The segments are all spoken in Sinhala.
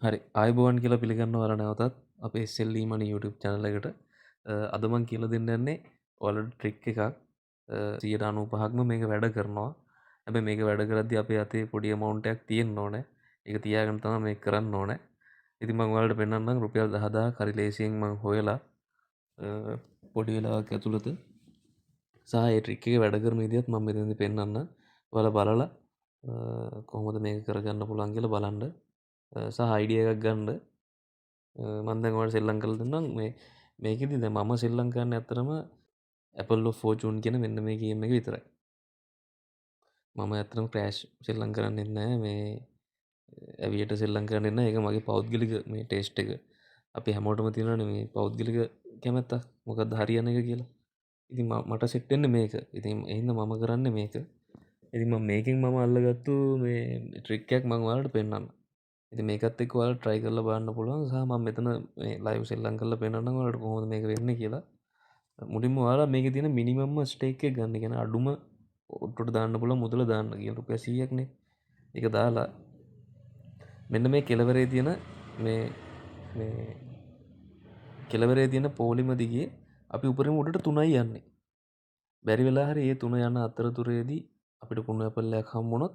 හරි ආයිබෝවන් කියලා පිළිගන්න ඔයාලා නැවතත් අපේ SLE Money YouTube channel එකට. අද මම කියලා දෙන්න යන්නේ ඔයාලට ට්‍රික් එකක්. 95%ක්ම මේක වැඩ කරනවා. හැබැයි මේක වැඩ කරද්දී අපේ අතේ පොඩි amount එකක් තියෙන්න ඕනේ. ඒක තියාගෙන තමයි මේක කරන්න ඕනේ. ඉතින් මම ඔයාලට පෙන්නන්නම් රුපියල් 10000ක් හරි ලේසියෙන් මම හොයලා පොඩි වෙලාවක් ඇතුළත සහ ඒ ට්‍රික් එක වැඩ කරන විදිහත් මම මෙතනදී පෙන්නන්න. ඔයාලා බලලා කොහොමද මේක කරගන්න පුළුවන් කියලා බලන්න. සහ අයිඩියා එකක් ගන්න. මම දැන් ඔයාලට සෙල්ලම් කරලා දෙන්නම්. මේකෙදි දැන් මම සෙල්ලම් කරන්නේ ඇත්තටම Apple of Fortune කියන මෙන්න මේ ගේම් එක විතරයි. මම ඇත්තටම ක්‍රෑෂ් සෙල්ලම් කරන්නෙත් නැහැ. මේ ඇවියට සෙල්ලම් කරන්නෙත් නැහැ. ඒක මගේ පෞද්ගලික මේ ටේස්ට් එක. අපි හැමෝටම තියෙනවනේ මේ පෞද්ගලික කැමැත්තක්. මොකද්ද හරියන එක කියලා. ඉතින් මට සෙට් වෙන්නේ මේක. ඉතින් එහෙනම් මම කරන්නේ මේක. ඉතින් මම මේකෙන් මම අල්ලගත්තු මේ ට්‍රික් එකක් මම ඔයාලට පෙන්නන්නම්. ඉතින් මේකත් එක්ක ඔයාලා try කරලා බලන්න පුළුවන්. සහ මම මෙතන මේ live සෙල්ලම් කරලා පෙන්නන්නම් ඔයාලට කොහොමද මේක වෙන්නේ කියලා. මුලින්ම ඔයාලා මේකේ තියෙන minimum stake එක ගන්න. කියන්නේ අඩුම ඔට්ටුවට දාන්න පුළුවන් මුදල දාන්න. කියන රුපියල් 100ක් නේ. ඒක දාලා මෙන්න මේ කෙලවරේ තියෙන මේ මේ කෙලවරේ තියෙන පොලිම දිගේ අපි උඩරිම උඩට 3යි යන්නේ. බැරි වෙලා හරි මේ 3 යන අතරතුරේදී අපිට කුණු ඇපල් එකක් හම්බුනොත්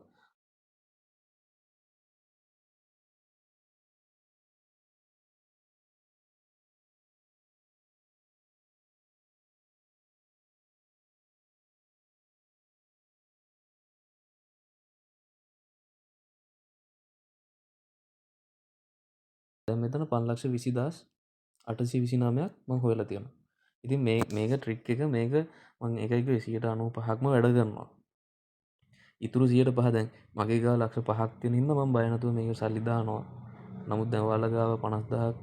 දැන් මෙතන 520829ක් මම හොයලා තියෙනවා. ඉතින් මේක ට්‍රික් එක මේක මම ඒකයි කිව්වේ 95%ක්ම වැඩ කරනවා. ඉතුරු 105 දැන් මගේ ගාව ලක්ෂ 5ක් තියෙන හින්දා මම බය නැතුව මේක සල්ලි දානවා. නමුත් දැන් ඔයාලා ගාව 50000ක්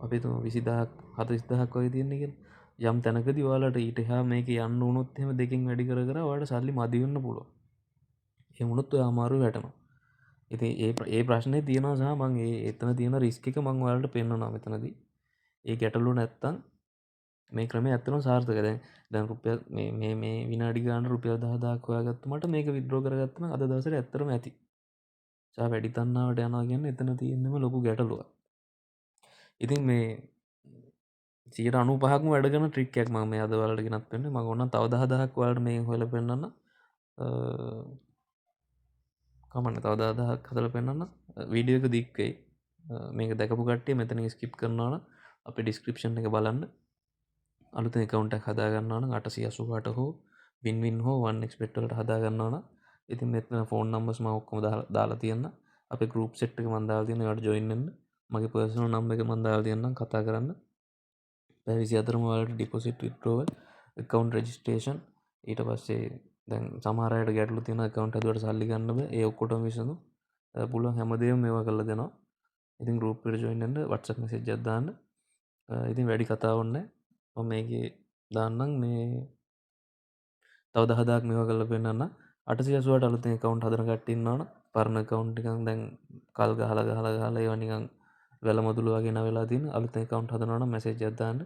අපි හිතමු 20000ක් 40000ක් වගේ තියෙන්නේ කියලා. යම් තැනකදී ඔයාලට ඊට එහා මේක යන්න වුණොත් එහෙම දෙකෙන් වැඩි කර කර ඔයාලට සල්ලි මදි වෙන්න පුළුවන්. එහෙම වුණොත් ඔයා අමාරු වැටෙනවා. ඉතින් ඒ ප්‍රශ්නේ තියෙනවා සහ මම එතන තියෙන රිස්ක් එක මම ඔයාලට පෙන්නනවා මෙතනදී. ඒ ගැටලුව නැත්තම් මේ ක්‍රමය ඇත්තටම සාර්ථකයි. දැන් රුපියල් මේ විනාඩි ගානට රුපියල් 10000ක් හොයාගත්ත මට මේක විත්ඩ්‍රෝ කරගත්තම අද දවසට ඇත්තටම ඇති. සහ වැඩි තණ්හාවට යනවා කියන්නේ එතන තියෙනම ලොකු ගැටලුවක්. ඉතින් මේ 95%ක්ම වැඩ කරන ට්‍රික් එකක් මම මේ අද ඔයාලට ගෙනත් පෙන්නන්නේ. මම ඕනනම් තව 10000ක් ඔයාලට මේ හොයලා පෙන්නන්න. කමන්න තව 10000ක් හදලා පෙන්නන්න. වීඩියෝ එක දික් වෙයි. මේක දැකපු කට්ටිය මෙතනින් ස්කිප් කරනවා නම් අපේ ඩිස්ක්‍රිප්ෂන් එක බලන්න. අලුතෙන් account එකක් හදා ගන්නවා නම් 888 හෝ win හෝ 1xbet වලට හදා ගන්නවා නම් ඉතින් මෙතන ෆෝන් නම්බර්ස් මම ඔක්කොම දාලා තියෙනවා. අපේ group set එක මම දාලා තියෙනවා. ඒවට join වෙන්න. මගේ personal number එක මම දාලා තියෙනවා කතා කරන්න. පැය 24ම ඔයාලට deposit withdrawal account registration ඊට පස්සේ දැන් සමහර අයට ගැටලු තියෙනවා account හදුවට සල්ලි ගන්න බෑ. ඒ ඔක්කොටම විසඳුම් පුළුවන් හැමදේම මේවා කරලා දෙනවා. ඉතින් group එකට join වෙන්න WhatsApp message එකක් දාන්න. ඉතින් වැඩි කතා ඕනේ නැහැ. මම මේකේ දාන්නම් මේ තව 10000ක් මේවා කරලා පෙන්නන්න. 888 අලුතෙන් account හදන කට්ටිය ඉන්නවනම් පරණ account නිකන් දැන් කල් ගහලා ඒවා නිකන් වැල මදුළු වගේ නැවෙලා තියෙන අලුතෙන් account හදනවා නම් message එකක් දාන්න.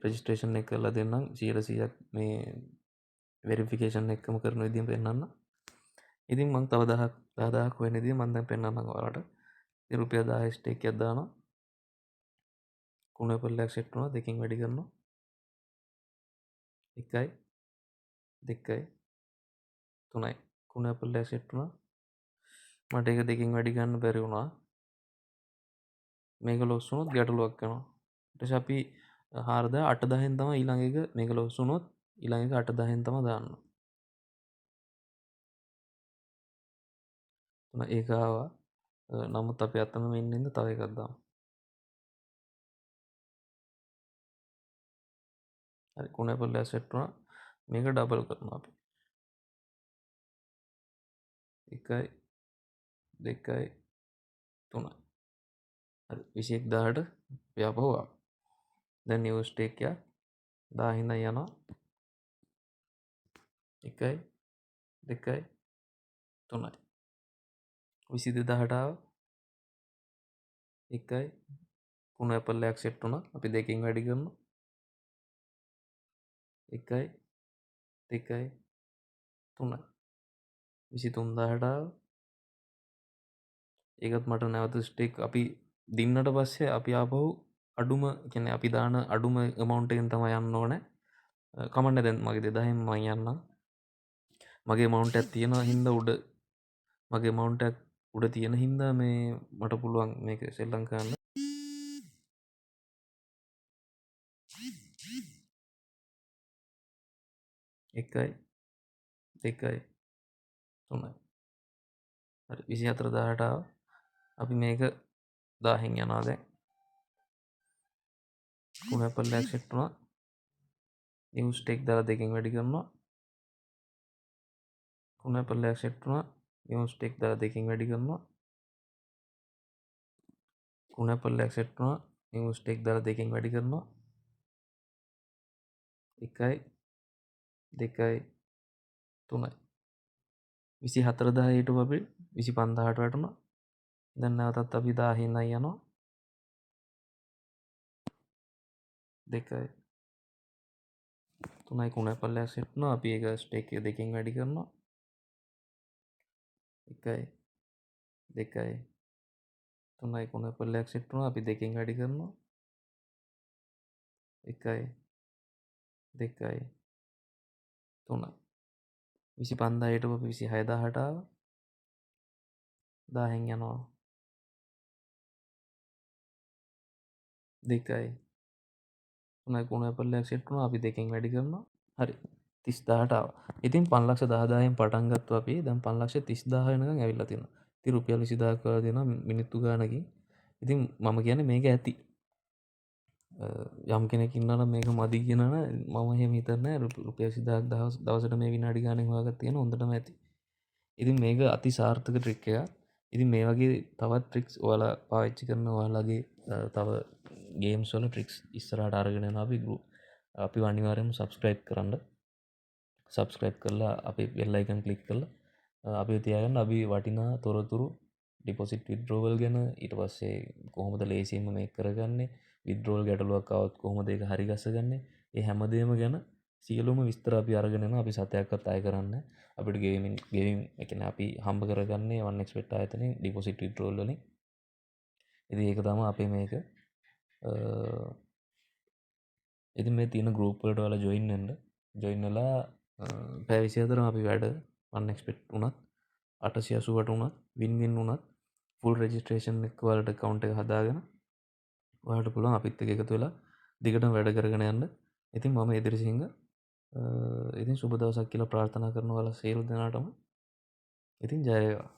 registration එක කරලා දෙන්නම් 100%ක් මේ verification එකම කරන විදිහම පෙන්නන්න. ඉතින් මම තව 10000ක් වෙන විදිහ මම දැන් පෙන්නන්නම් ඔයාලට. ඉතින් රුපියල් 10 stake එකක් දානවා. කුණු ඇපල්ලයක් සෙට් වුණා දෙකෙන් වැඩි කරනවා. 1යි 2යි 3යි කුණු ඇපල්ලයක් සෙට් වුණා. මට ඒක දෙකෙන් වැඩි ගන්න බැරි වුණා. මේක ලොස් වුණොත් ගැටලුවක් වෙනවා. ඊට පස්සේ අපි 4000 8000න් තමයි ඊළඟ එක මේක ලොස් වුණොත් ඊළඟ එක 8000න් තමයි දාන්න. ඒක ආවා. නමුත් අපි අතනම ඉන්න ඉඳ තව එකක් දාමු. හරි කුණු ඇපල්ලයක් සෙට් වුණා. මේක ඩබල් කරනවා අපි. 1යි 2යි 3යි. හරි 21000ට ව්‍යාපහුව ආවා. දැන් නිව් ස්ටේක් එක 10 ඉඳන් යනවා. 1යි 2යි 3යි 22000ට ආවා. 1යි කුණු ඇපල්ලයක් සෙට් වුණා. අපි දෙකෙන් වැඩි කරනවා. 1යි 2යි 3යි 23000ට ආවා. ඒකත් මට නැවත ස්ටේක් අපි දින්නට පස්සේ අපි ආපහු අඩුම කියන්නේ අපි දාන අඩුම amount එකෙන් තමයි යන්න ඕනේ. කමන්න දැන් මගේ 2000න් මම යන්නම්. මගේ amount එකක් තියෙන හින්දා උඩ මගේ amount එකක් උඩ තියෙන හින්දා මේ මට පුළුවන් මේක සෙල්ලම් කරන්න. 1යි 2යි 3යි. හරි 24000ට ආවා. අපි මේක 1000න් යනවා දැන්. කුණපල්ලයක් සෙට් වුණා. new stake දාලා දෙකෙන් වැඩි කරනවා. කුණපල්ලයක් සෙට් වුණා. new stake දාලා දෙකෙන් වැඩි කරනවා. කුණපල්ලයක් සෙට් වුණා. new stake දාලා දෙකෙන් වැඩි කරනවා. 1යි 2යි 3යි. 24000 හිටපු අපි 25000ට වැටුණා. දැන් නැවතත් අපි 1000 ඉඳන් යනවා. 2යි 3යි කුණපල්ලයක් සෙට් වුණා. අපි ඒක ස්ටේක් එක දෙකෙන් වැඩි කරනවා. 1යි 2යි 3යි කුණපල්ලයක් සෙට් වුණා. අපි දෙකෙන් වැඩි කරනවා. 1යි 2යි 3යි. 25000 හිටපු අපි 26000ට ආවා. 10න් යනවා. 2යි 3යි කුණපල්ලයක් සෙට් වුණා. අපි දෙකෙන් වැඩි කරනවා. හරි 30000ට ආවා. ඉතින් 510000න් පටන් ගත්තා අපි. දැන් 530000 වෙනකන් ඇවිල්ලා තියෙනවා. ඉතින් රුපියල් 20000ක් කරලා දෙනවා මිනිත්තු ගානකින්. ඉතින් මම කියන්නේ මේක ඇති. යම් කෙනෙක් ඉන්නවා නම් මේක මදි කියනවා නම් මම එහෙම හිතන්නේ නැහැ. රුපියල් 20000ක් දවසට මේ විනාඩි ගානෙන් හොයාගත්ත තියෙන හොඳටම ඇති. ඉතින් මේක අති සාර්ථක ට්‍රික් එකක්. ඉතින් මේ වගේ තවත් ට්‍රික්ස් ඔයාලා පාවිච්චි කරන ඔයාලගේ තව ගේම්ස් වල ට්‍රික්ස් ඉස්සරහට අරගෙන යනවා අපි අපි අනිවාර්යයෙන්ම subscribe කරන්න. subscribe කරලා අපේ bell icon click කරලා අපි තියාගන්න අපි වටිනා තොරතුරු deposit withdrawal ගැන ඊට පස්සේ කොහොමද ලේසියෙන්ම මේක කරගන්නේ withdrawal ගැටලුවක් આવත් කොහොමද ඒක හරි ගස්සගන්නේ ඒ හැමදේම ගැන සියලුම විස්තර අපි අරගෙන යනවා. අපි සතයක්වත් අය කරන්නේ අපිට ගේමින් ඒ කියන්නේ අපි හම්බ කරගන්නේ 1xbet ආයතනයේ deposit withdrawal වලින්. ඉතින් ඒක තමයි අපේ මේක. ඉතින් මේ තියෙන group වලට ඔයාලා join වෙලා පැය 24ම අපි වැඩ 1xbet උනත් 888 උනත් win උනත් full registration එක ඔයාලට account එක හදාගෙන ඔයාලට පුළුවන් අපිත් එක්ක එකතු වෙලා දිගටම වැඩ කරගෙන යන්න. ඉතින් මම එදිරිසිංහ ඉතින් සුබ දවසක් කියලා ප්‍රාර්ථනා කරනවා ඔයාලා සියලු දෙනාටම. ඉතින් ජය වේවා.